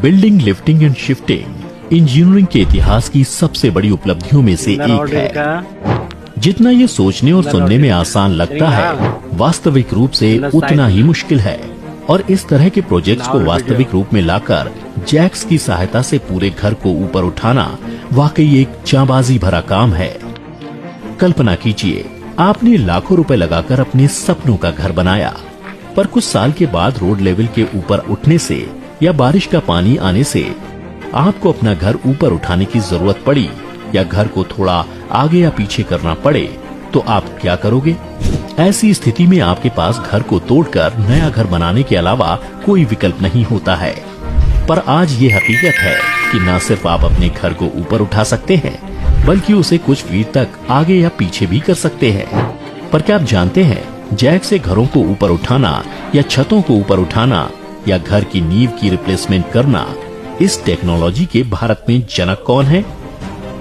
Building lifting and shifting engineering के इतिहास की सबसे बड़ी उपलब्धियों में से एक है। जितना ये सोचने और सुनने में आसान लगता है, वास्तविक रूप से उतना ही मुश्किल है। और इस तरह के प्रोजेक्ट्स को वास्तविक रूप में लाकर जैक्स की सहायता से पूरे घर को ऊपर उठाना वाकई एक जांबाजी भरा काम है। कल्पना कीजिए, आपने लाखों रुपए लगाकर अपने सपनों का घर बनाया, पर कुछ साल के बाद रोड लेवल के ऊपर उठने से या बारिश का पानी आने से आपको अपना घर ऊपर उठाने की जरूरत पड़ी या घर को थोड़ा आगे या पीछे करना पड़े, तो आप क्या करोगे? ऐसी स्थिति में आपके पास घर को तोड़कर नया घर बनाने के अलावा कोई विकल्प नहीं होता है। पर आज ये हकीकत है कि न सिर्फ आप अपने घर को ऊपर उठा सकते हैं, बल्कि उसे कुछ फीट तक आगे या पीछे भी कर सकते हैं। पर क्या आप जानते हैं, जैक से घरों को ऊपर उठाना या छतों को ऊपर उठाना या घर की नींव की रिप्लेसमेंट करना, इस टेक्नोलॉजी के भारत में जनक कौन है?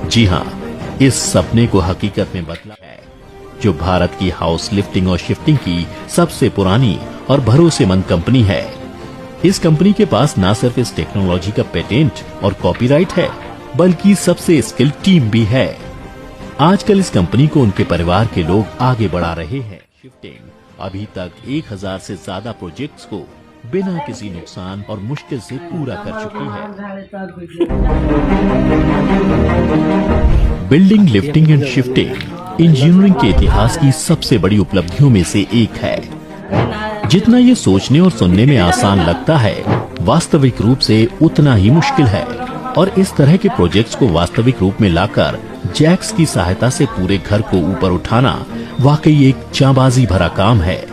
जी हाँ, इस सपने को हकीकत में बदला है जो भारत की हाउस लिफ्टिंग और शिफ्टिंग की सबसे पुरानी और भरोसेमंद कंपनी है। इस कंपनी के पास न सिर्फ इस टेक्नोलॉजी का पेटेंट और कॉपीराइट है, बल्कि सबसे स्किल्ड टीम भी है। आजकल इस कंपनी को उनके परिवार के लोग आगे बढ़ा रहे हैं। शिफ्टिंग अभी तक 1000 से ज्यादा प्रोजेक्ट्स को बिना किसी नुकसान और मुश्किल से पूरा कर चुकी है। Building lifting and shifting engineering के इतिहास की सबसे बड़ी उपलब्धियों में से एक है। जितना ये सोचने और सुनने में आसान लगता है, वास्तविक रूप से उतना ही मुश्किल है। और इस तरह के प्रोजेक्ट्स को वास्तविक रूप में लाकर जैक्स की सहायता से पूरे घर को ऊपर उठाना वाकई एक जांबाजी भरा काम है।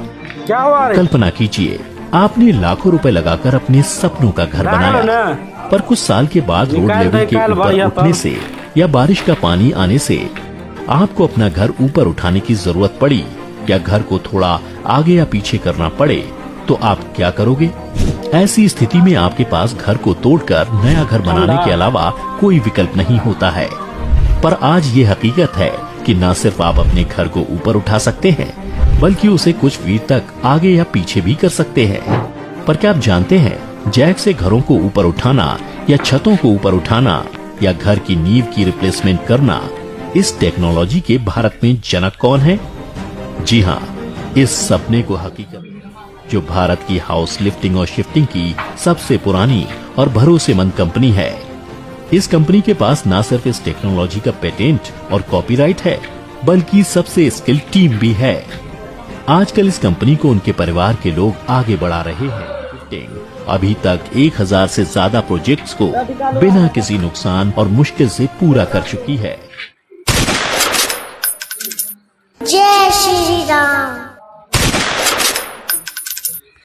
कल्पना कीजिए, आपने लाखों रुपए लगाकर अपने सपनों का घर बनाया, पर कुछ साल के बाद रोड लेवल के ऊपर उठने से या बारिश का पानी आने से आपको अपना घर ऊपर उठाने की जरूरत पड़ी या घर को थोड़ा आगे या पीछे करना पड़े, तो आप क्या करोगे? ऐसी स्थिति में आपके पास घर को तोड़कर नया घर बनाने के अलावा कोई विकल्प नहीं होता है। पर आज ये हकीकत है कि न सिर्फ आप अपने घर को ऊपर उठा सकते हैं, बल्कि उसे कुछ फीट तक आगे या पीछे भी कर सकते हैं। पर क्या आप जानते हैं, जैक से घरों को ऊपर उठाना या छतों को ऊपर उठाना या घर की नींव की रिप्लेसमेंट करना, इस टेक्नोलॉजी के भारत में जनक कौन है? जी हाँ, इस सपने को हकीकत जो भारत की हाउस लिफ्टिंग और शिफ्टिंग की सबसे पुरानी और भरोसेमंद कंपनी है। इस कंपनी के पास न सिर्फ इस टेक्नोलॉजी का पेटेंट और कॉपीराइट है, बल्कि सबसे स्किल्ड टीम भी है। आजकल इस कंपनी को उनके परिवार के लोग आगे बढ़ा रहे हैं। अभी तक 1000 से ज्यादा प्रोजेक्ट्स को बिना किसी नुकसान और मुश्किल से पूरा कर चुकी है। जय श्री राम।